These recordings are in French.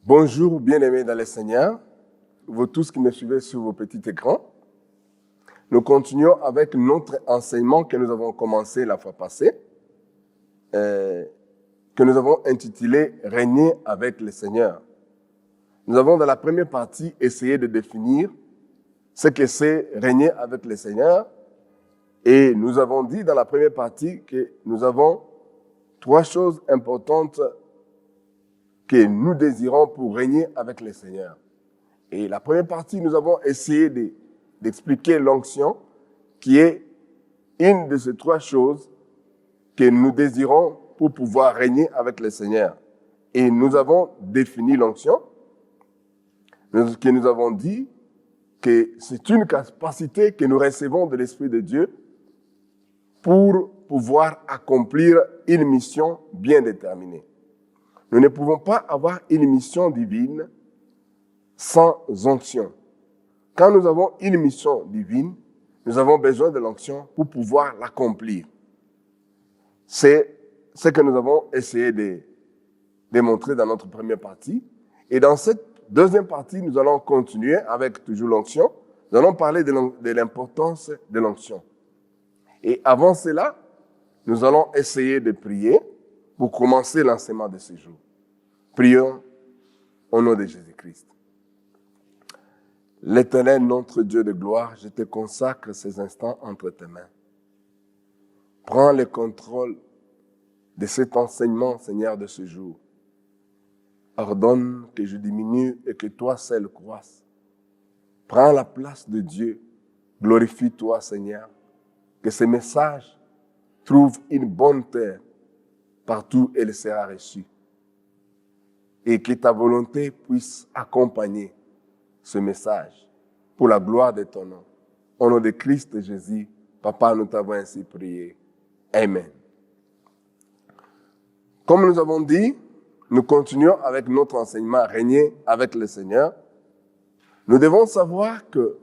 Bonjour, bien-aimés dans le Seigneur, vous tous qui me suivez sur vos petits écrans. Nous continuons avec notre enseignement que nous avons commencé la fois passée, que nous avons intitulé « Régner avec le Seigneur ». Nous avons dans la première partie essayé de définir ce que c'est régner avec le Seigneur, et nous avons dit dans la première partie que nous avons trois choses importantes que nous désirons pour régner avec le Seigneur. Et la première partie, nous avons essayé d'expliquer l'onction, qui est une de ces trois choses que nous désirons pour pouvoir régner avec le Seigneur. Et nous avons défini l'onction, que nous avons dit que c'est une capacité que nous recevons de l'Esprit de Dieu pour pouvoir accomplir une mission bien déterminée. Nous ne pouvons pas avoir une mission divine sans onction. Quand nous avons une mission divine, nous avons besoin de l'onction pour pouvoir l'accomplir. C'est ce que nous avons essayé de démontrer dans notre première partie. Et dans cette deuxième partie, nous allons continuer avec toujours l'onction. Nous allons parler de l'importance de l'onction. Et avant cela, nous allons essayer de prier pour commencer l'enseignement de ce jour. Prions au nom de Jésus-Christ. L'Éternel, notre Dieu de gloire, je te consacre ces instants entre tes mains. Prends le contrôle de cet enseignement, Seigneur, de ce jour. Ordonne que je diminue et que toi seul croisses. Prends la place de Dieu. Glorifie-toi, Seigneur. Que ce message trouve une bonne terre partout où il sera reçu. Et que ta volonté puisse accompagner ce message pour la gloire de ton nom. Au nom de Christ Jésus, Papa, nous t'avons ainsi prié. Amen. Comme nous avons dit, nous continuons avec notre enseignement « Régner avec le Seigneur ». Nous devons savoir que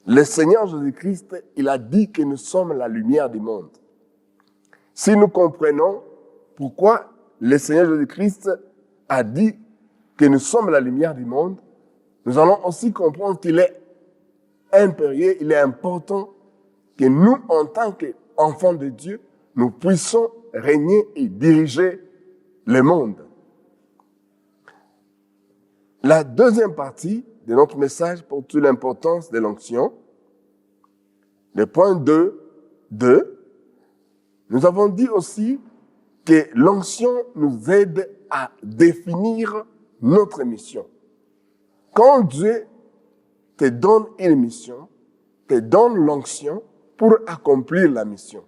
le Seigneur Jésus-Christ, il a dit que nous sommes la lumière du monde. Si nous comprenons pourquoi le Seigneur Jésus-Christ a dit que nous sommes la lumière du monde, nous allons aussi comprendre qu'il est impérieux, il est important que nous, en tant qu'enfants de Dieu, nous puissions régner et diriger le monde. La deuxième partie de notre message porte sur l'importance de l'onction. Le point 2, nous avons dit aussi que l'onction nous aide à définir notre mission. Quand Dieu te donne une mission, te donne l'onction pour accomplir la mission.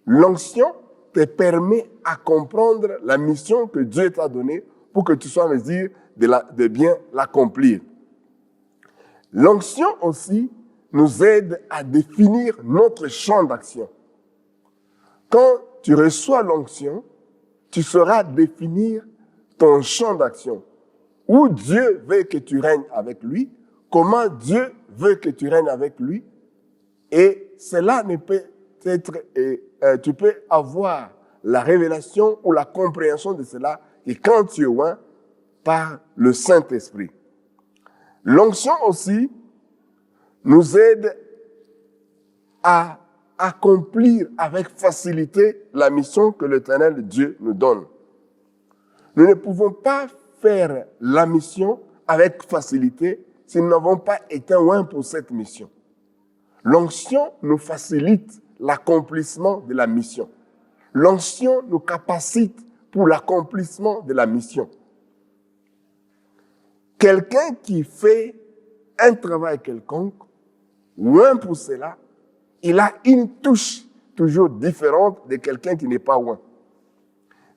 L'onction te permet à comprendre la mission que Dieu t'a donnée pour que tu sois en mesure de bien l'accomplir. L'onction aussi nous aide à définir notre champ d'action. Quand tu reçois l'onction, tu sauras définir ton champ d'action. Où Dieu veut que tu règnes avec lui, comment Dieu veut que tu règnes avec lui. Et cela ne peut être, tu peux avoir la révélation ou la compréhension de cela et quand tu es loin par le Saint-Esprit. L'onction aussi nous aide à accomplir avec facilité la mission que l'Éternel Dieu nous donne. Nous ne pouvons pas faire la mission avec facilité si nous n'avons pas été loin pour cette mission. L'onction nous facilite l'accomplissement de la mission. L'onction nous capacite pour l'accomplissement de la mission. Quelqu'un qui fait un travail quelconque, loin pour cela, il a une touche toujours différente de quelqu'un qui n'est pas loin.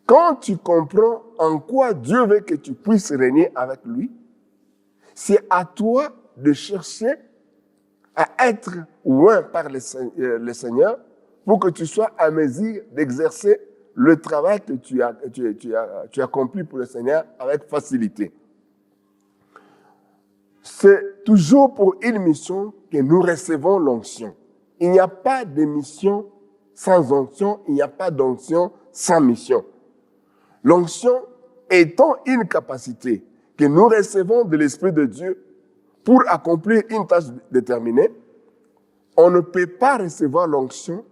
Quand tu comprends en quoi Dieu veut que tu puisses régner avec lui, c'est à toi de chercher à être loin par le Seigneur pour que tu sois à mesure d'exercer le travail que tu accomplis pour le Seigneur avec facilité. C'est toujours pour une mission que nous recevons l'onction. Il n'y a pas de mission sans onction, il n'y a pas d'onction sans mission. L'onction étant une capacité que nous recevons de l'Esprit de Dieu pour accomplir une tâche déterminée, on ne peut pas recevoir l'onction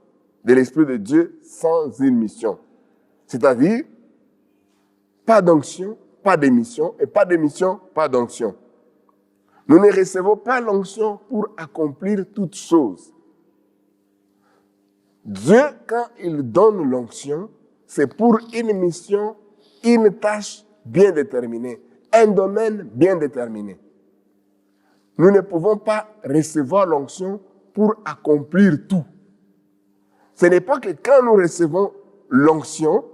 de l'Esprit de Dieu sans une mission. C'est-à-dire, pas d'onction, pas d'émission, et pas d'émission, pas d'onction. Nous ne recevons pas l'onction pour accomplir toutes choses. Dieu, quand il donne l'onction, c'est pour une mission, une tâche bien déterminée, un domaine bien déterminé. Nous ne pouvons pas recevoir l'onction pour accomplir tout. Ce n'est pas que quand nous recevons l'onction,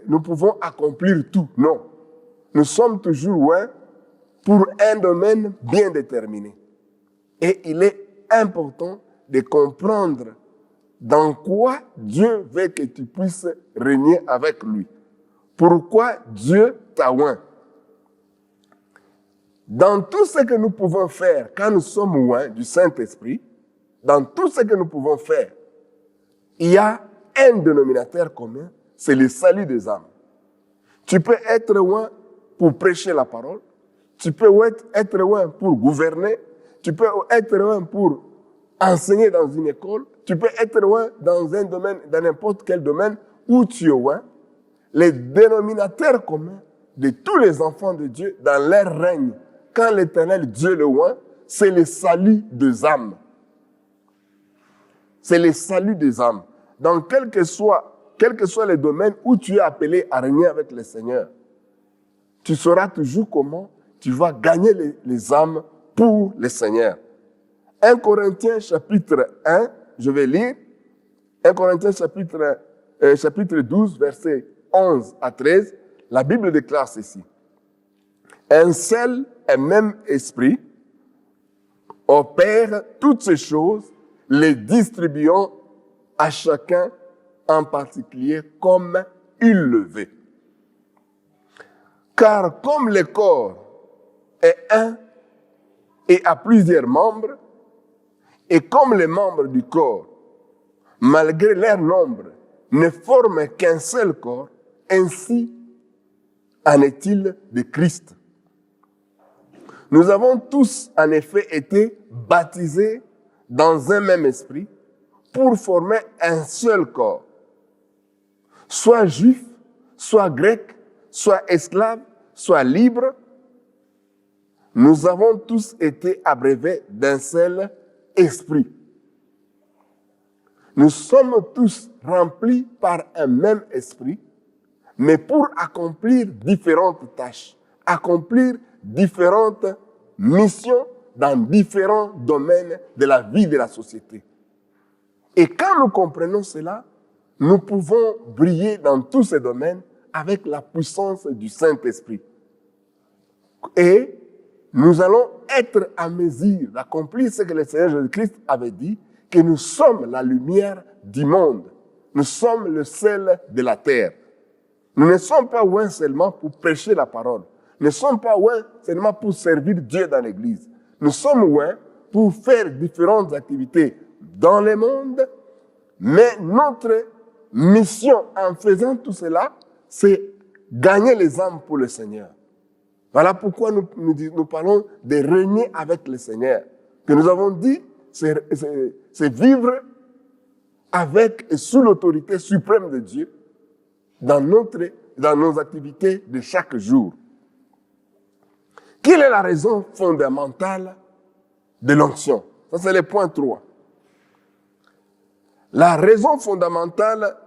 nous pouvons accomplir tout. Non. Nous sommes toujours pour un domaine bien déterminé. Et il est important de comprendre dans quoi Dieu veut que tu puisses régner avec lui. Pourquoi Dieu t'a oint. Dans tout ce que nous pouvons faire quand nous sommes oints du Saint-Esprit, dans tout ce que nous pouvons faire, il y a un dénominateur commun, c'est le salut des âmes. Tu peux être oint pour prêcher la parole, tu peux être oint pour gouverner, tu peux être oint pour enseigner dans une école, tu peux être oint dans un domaine, dans n'importe quel domaine où tu es oint. Les dénominateurs communs de tous les enfants de Dieu dans leur règne, quand l'Éternel Dieu le oint, c'est le salut des âmes. C'est le salut des âmes. Dans quel que soit les domaines où tu es appelé à régner avec le Seigneur, tu sauras toujours comment tu vas gagner les âmes pour le Seigneur. 1 Corinthiens chapitre 1, je vais lire. 1 Corinthiens chapitre 12, versets 11 à 13. La Bible déclare ceci. Un seul et même esprit opère toutes ces choses, les distribuant à chacun en particulier comme il le veut. Car comme le corps est un et a plusieurs membres, et comme les membres du corps, malgré leur nombre, ne forment qu'un seul corps, ainsi en est-il de Christ. Nous avons tous en effet été baptisés dans un même esprit pour former un seul corps, soit juif, soit grec, soit esclave, soit libre. Nous avons tous été abreuvés d'un seul esprit. Nous sommes tous remplis par un même esprit, mais pour accomplir différentes tâches, accomplir différentes missions dans différents domaines de la vie de la société. Et quand nous comprenons cela, nous pouvons briller dans tous ces domaines avec la puissance du Saint-Esprit. Et nous allons être à mesure d'accomplir ce que le Seigneur Jésus-Christ avait dit, que nous sommes la lumière du monde. Nous sommes le sel de la terre. Nous ne sommes pas loin seulement pour prêcher la parole. Nous ne sommes pas loin seulement pour servir Dieu dans l'Église. Nous sommes loin pour faire différentes activités dans le monde, mais notre mission en faisant tout cela, c'est gagner les âmes pour le Seigneur. Voilà pourquoi nous parlons de régner avec le Seigneur. Que nous avons dit, c'est vivre avec et sous l'autorité suprême de Dieu dans nos activités de chaque jour. Quelle est la raison fondamentale de l'onction? Ça, c'est le point 3. La raison fondamentale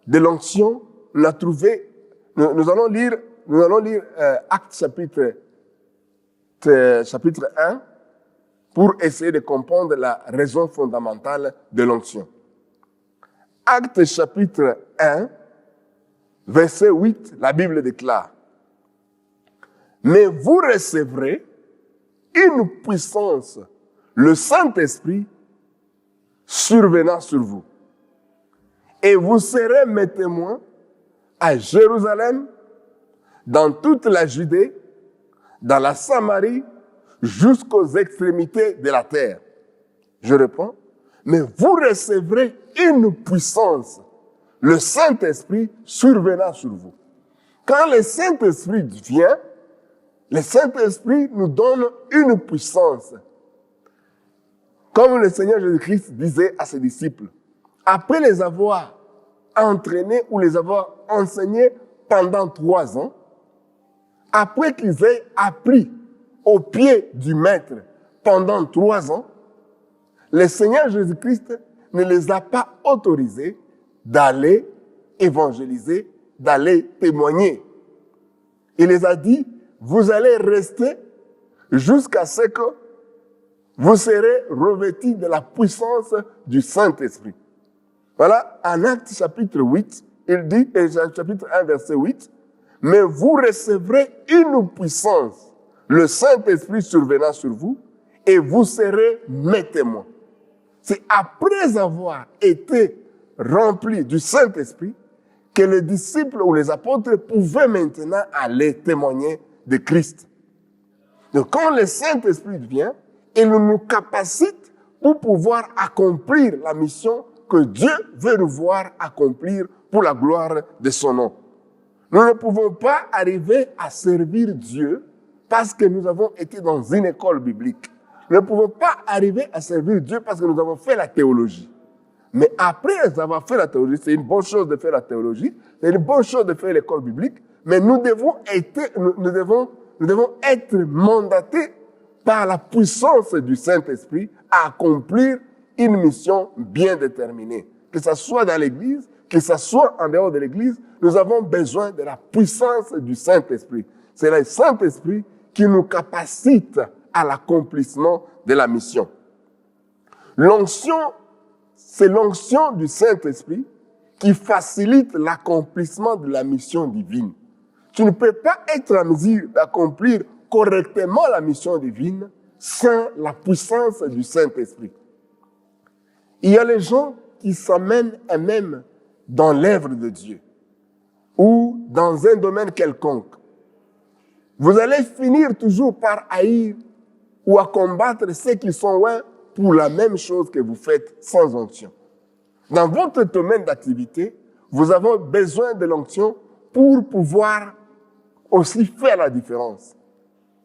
de l'onction, nous allons lire Actes chapitre 1 pour essayer de comprendre la raison fondamentale de l'onction. Actes chapitre 1, verset 8, la Bible déclare: mais vous recevrez une puissance, le Saint-Esprit, survenant sur vous. Et vous serez mes témoins à Jérusalem, dans toute la Judée, dans la Samarie, jusqu'aux extrémités de la terre. Je réponds, mais vous recevrez une puissance, le Saint-Esprit survenant sur vous. Quand le Saint-Esprit vient, le Saint-Esprit nous donne une puissance. Comme le Seigneur Jésus-Christ disait à ses disciples, après les avoir entraînés ou les avoir enseignés pendant 3 ans, après qu'ils aient appris au pied du Maître pendant 3 ans, le Seigneur Jésus-Christ ne les a pas autorisés d'aller évangéliser, d'aller témoigner. Il les a dit, vous allez rester jusqu'à ce que vous serez revêtis de la puissance du Saint-Esprit. Voilà, en Actes chapitre 8, il dit, chapitre 1, verset 8, « Mais vous recevrez une puissance, le Saint-Esprit survenant sur vous, et vous serez mes témoins. » C'est après avoir été remplis du Saint-Esprit que les disciples ou les apôtres pouvaient maintenant aller témoigner de Christ. Donc quand le Saint-Esprit vient, il nous capacite pour pouvoir accomplir la mission que Dieu veut nous voir accomplir pour la gloire de son nom. Nous ne pouvons pas arriver à servir Dieu parce que nous avons été dans une école biblique. Nous ne pouvons pas arriver à servir Dieu parce que nous avons fait la théologie. Mais après avoir fait la théologie, c'est une bonne chose de faire la théologie, c'est une bonne chose de faire l'école biblique, mais nous devons être mandatés par la puissance du Saint-Esprit à accomplir une mission bien déterminée. Que ce soit dans l'Église, que ce soit en dehors de l'Église, nous avons besoin de la puissance du Saint-Esprit. C'est le Saint-Esprit qui nous capacite à l'accomplissement de la mission. L'onction, c'est l'onction du Saint-Esprit qui facilite l'accomplissement de la mission divine. Tu ne peux pas être en mesure d'accomplir correctement la mission divine sans la puissance du Saint-Esprit. Il y a les gens qui s'amènent eux-mêmes dans l'œuvre de Dieu ou dans un domaine quelconque. Vous allez finir toujours par haïr ou à combattre ceux qui sont loin pour la même chose que vous faites sans onction. Dans votre domaine d'activité, vous avez besoin de l'onction pour pouvoir aussi faire la différence.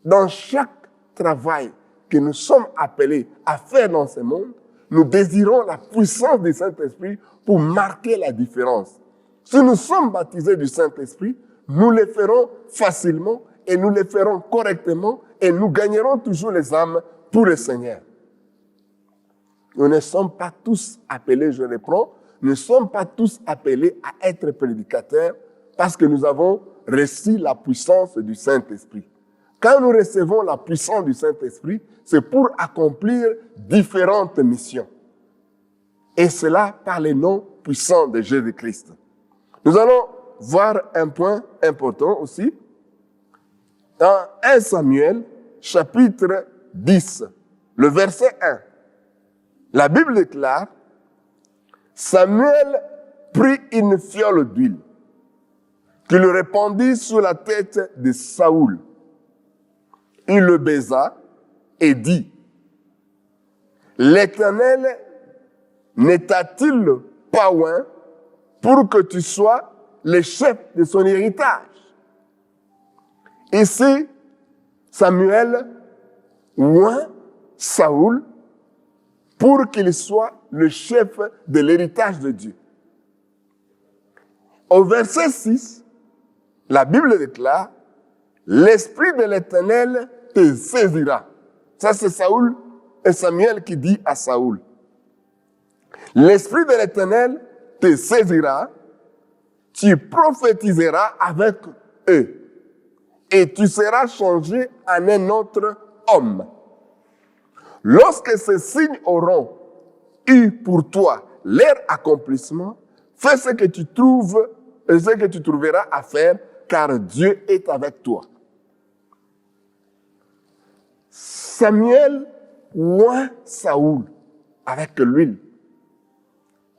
Dans chaque travail que nous sommes appelés à faire dans ce monde, nous désirons la puissance du Saint-Esprit pour marquer la différence. Si nous sommes baptisés du Saint-Esprit, nous le ferons facilement et nous le ferons correctement et nous gagnerons toujours les âmes pour le Seigneur. Nous ne sommes pas tous appelés, je reprends, nous ne sommes pas tous appelés à être prédicateurs parce que nous avons reçu la puissance du Saint-Esprit. Quand nous recevons la puissance du Saint-Esprit, c'est pour accomplir différentes missions. Et cela par le nom puissant de Jésus-Christ. Nous allons voir un point important aussi. Dans 1 Samuel, chapitre 10, le verset 1. La Bible déclare, Samuel prit une fiole d'huile, qu'il répandit sur la tête de Saoul. Il le baisa et dit, l'Éternel ne t'a-t-il pas oint pour que tu sois le chef de son héritage? Ici, Samuel oint Saoul pour qu'il soit le chef de l'héritage de Dieu. Au verset 6, la Bible déclare, l'Esprit de l'Éternel te saisira. Ça, c'est Saoul et Samuel qui dit à Saoul. L'Esprit de l'Éternel te saisira, tu prophétiseras avec eux et tu seras changé en un autre homme. Lorsque ces signes auront eu pour toi leur accomplissement, fais ce que tu trouveras à faire, car Dieu est avec toi. Samuel oint Saoul avec l'huile.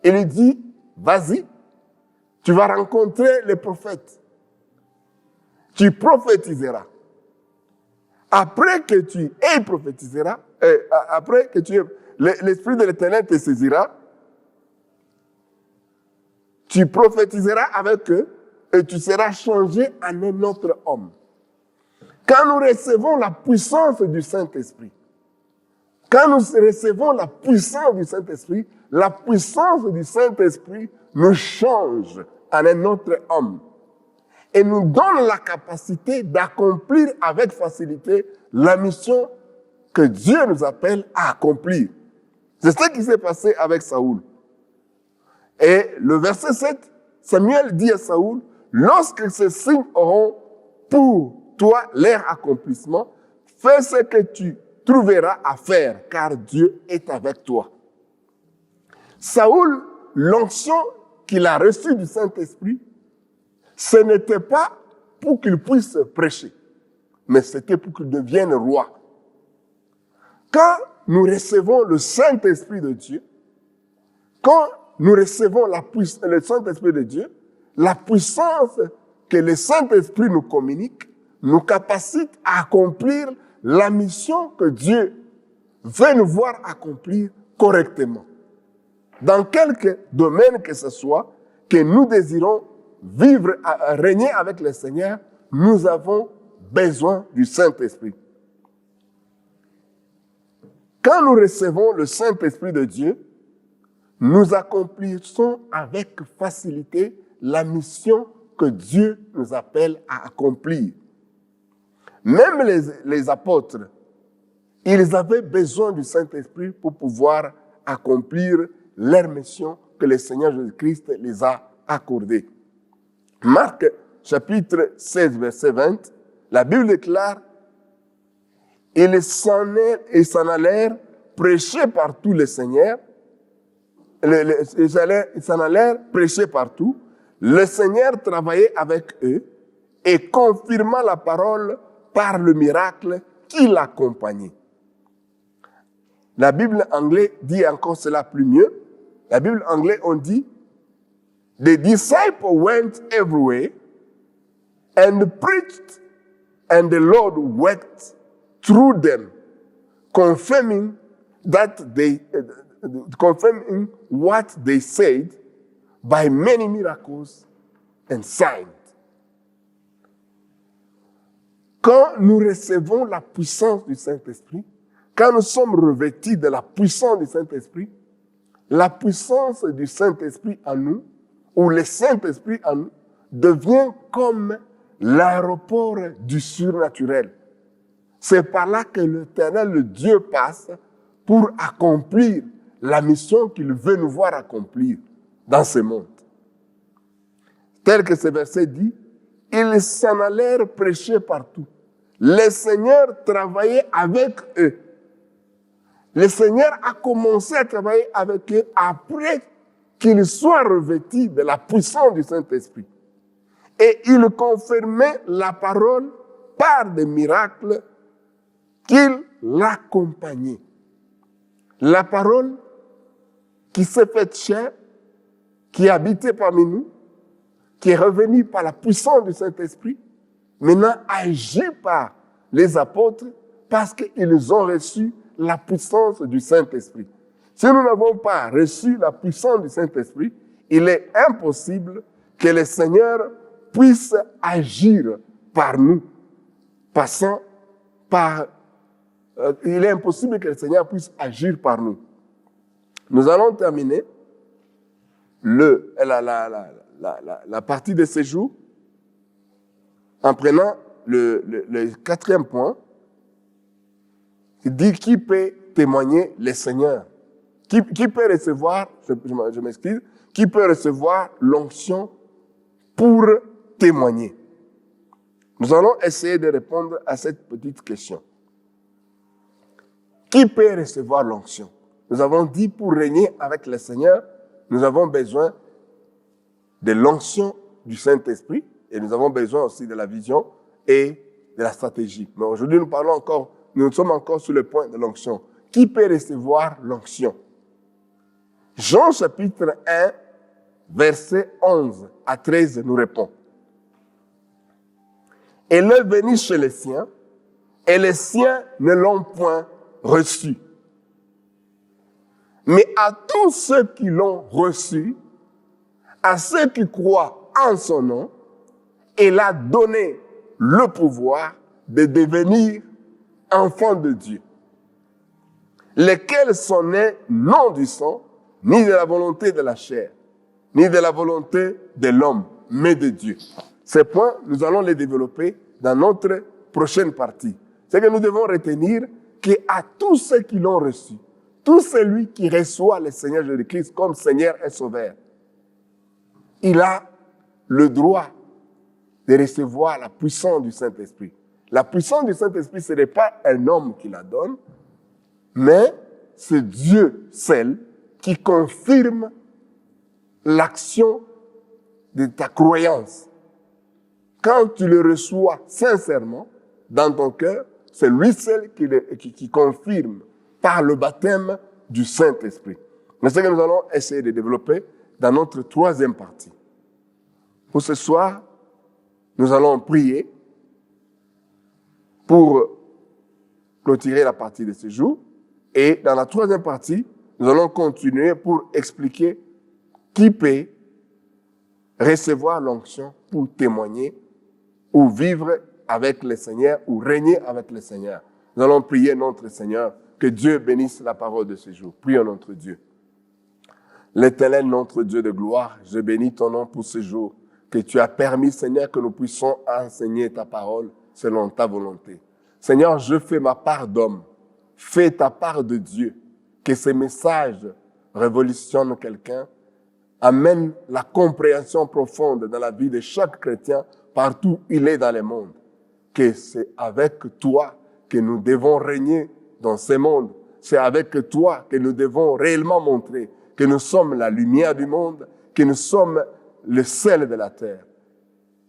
Il lui dit, vas-y, tu vas rencontrer les prophètes. Tu prophétiseras. Après que tu aies prophétiseras, après que l'Esprit de l'Éternel te saisira, tu prophétiseras avec eux et tu seras changé en un autre homme. Quand nous recevons la puissance du Saint-Esprit, quand nous recevons la puissance du Saint-Esprit nous change en un autre homme et nous donne la capacité d'accomplir avec facilité la mission que Dieu nous appelle à accomplir. C'est ce qui s'est passé avec Saoul. Et le verset 7, Samuel dit à Saoul, lorsque ces signes auront pour toi leur accomplissement, fais ce que tu trouveras à faire, car Dieu est avec toi. Saoul, l'onction qu'il a reçue du Saint-Esprit, ce n'était pas pour qu'il puisse prêcher, mais c'était pour qu'il devienne roi. Quand nous recevons le Saint-Esprit de Dieu, quand nous recevons le Saint-Esprit de Dieu, la puissance que le Saint-Esprit nous communique nous capacite à accomplir la mission que Dieu veut nous voir accomplir correctement. Dans quelque domaine que ce soit, que nous désirons vivre, régner avec le Seigneur, nous avons besoin du Saint-Esprit. Quand nous recevons le Saint-Esprit de Dieu, nous accomplissons avec facilité la mission que Dieu nous appelle à accomplir. Même les apôtres, ils avaient besoin du Saint-Esprit pour pouvoir accomplir leur mission que le Seigneur Jésus-Christ les a accordée. Marc, chapitre 16, verset 20, la Bible déclare « Ils s'en allèrent prêcher partout le Seigneur. Ils s'en allèrent prêcher partout. Le Seigneur travaillait avec eux et confirma la parole par le miracle qui l'accompagnait. » La Bible anglaise dit encore cela plus mieux. La Bible anglaise, on dit « The disciples went everywhere and preached, and the Lord worked through them, confirming what they said by many miracles and signs. » Quand nous recevons la puissance du Saint-Esprit, quand nous sommes revêtus de la puissance du Saint-Esprit, la puissance du Saint-Esprit en nous, ou le Saint-Esprit en nous, devient comme l'aéroport du surnaturel. C'est par là que l'Éternel, le Dieu, passe pour accomplir la mission qu'il veut nous voir accomplir dans ce monde. Tel que ce verset dit, ils s'en allèrent prêcher partout. Le Seigneur travaillait avec eux. Le Seigneur a commencé à travailler avec eux après qu'ils soient revêtus de la puissance du Saint-Esprit. Et il confirmait la parole par des miracles qu'il l'accompagnait. La parole qui s'est faite chair, qui habitait parmi nous, qui est revenue par la puissance du Saint-Esprit, maintenant agit par les apôtres parce qu'ils ont reçu la puissance du Saint-Esprit. Si nous n'avons pas reçu la puissance du Saint-Esprit, il est impossible que le Seigneur puisse agir par nous, passant par... il est impossible que le Seigneur puisse agir par nous. Nous allons terminer la partie de ce jour en prenant le quatrième point qui dit qui peut témoigner le Seigneur. Qui peut recevoir, je m'excuse, qui peut recevoir l'onction pour témoigner. Nous allons essayer de répondre à cette petite question. Qui peut recevoir l'onction? Nous avons dit pour régner avec le Seigneur, nous avons besoin de l'onction du Saint-Esprit et nous avons besoin aussi de la vision et de la stratégie. Mais aujourd'hui, nous sommes encore sur le point de l'onction. Qui peut recevoir l'onction? Jean chapitre 1, verset 11 à 13 nous répond. Elle est venue chez les siens et les siens ne l'ont point reçu. Mais à tous ceux qui l'ont reçu, à ceux qui croient en son nom, et l'a donné le pouvoir de devenir enfants de Dieu, lesquels sont nés non du sang, ni de la volonté de la chair, ni de la volonté de l'homme, mais de Dieu. Ces points, nous allons les développer dans notre prochaine partie. C'est que nous devons retenir qu'à tous ceux qui l'ont reçu, tout celui qui reçoit le Seigneur Jésus-Christ comme Seigneur et Sauveur, il a le droit de recevoir la puissance du Saint-Esprit. La puissance du Saint-Esprit, ce n'est pas un homme qui la donne, mais c'est Dieu seul qui confirme l'action de ta croyance. Quand tu le reçois sincèrement dans ton cœur, c'est lui seul qui confirme par le baptême du Saint-Esprit. C'est ce que nous allons essayer de développer dans notre troisième partie. Pour ce soir, nous allons prier pour clôturer la partie de ce jour. Et dans la troisième partie, nous allons continuer pour expliquer qui peut recevoir l'onction pour témoigner ou vivre avec le Seigneur ou régner avec le Seigneur. Nous allons prier notre Seigneur, que Dieu bénisse la parole de ce jour. Prions notre Dieu. L'Éternel, notre Dieu de gloire, je bénis ton nom pour ce jour, que tu as permis, Seigneur, que nous puissions enseigner ta parole selon ta volonté. Seigneur, je fais ma part d'homme. Fais ta part de Dieu. Que ces messages révolutionnent quelqu'un, amènent la compréhension profonde dans la vie de chaque chrétien partout où il est dans le monde. Que c'est avec toi que nous devons régner dans ce monde. C'est avec toi que nous devons réellement montrer que nous sommes la lumière du monde, que nous sommes le sel de la terre.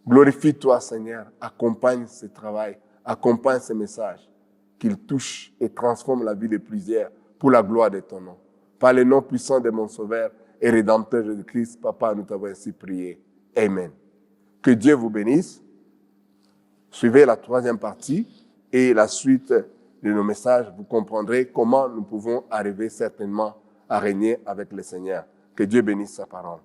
Glorifie-toi, Seigneur. Accompagne ce travail, accompagne ce message, qu'il touche et transforme la vie de plusieurs pour la gloire de ton nom. Par le nom puissant de mon Sauveur et Rédempteur Jésus-Christ, Papa, nous t'avons ainsi prié. Amen. Que Dieu vous bénisse. Suivez la troisième partie et la suite de nos messages. Vous comprendrez comment nous pouvons arriver certainement à régner avec le Seigneur. Que Dieu bénisse sa parole.